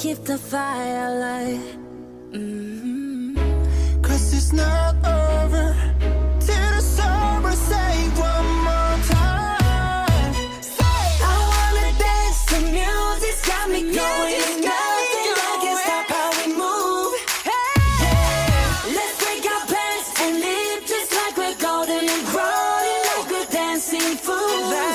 keep the fire alive. Cause it's not over till the summer. Say one more time. Say I wanna dance, the music's got me going. Nothing that can stop how we move. Yeah. Let's break our pants and live just like we're golden and growing like we're dancing fools.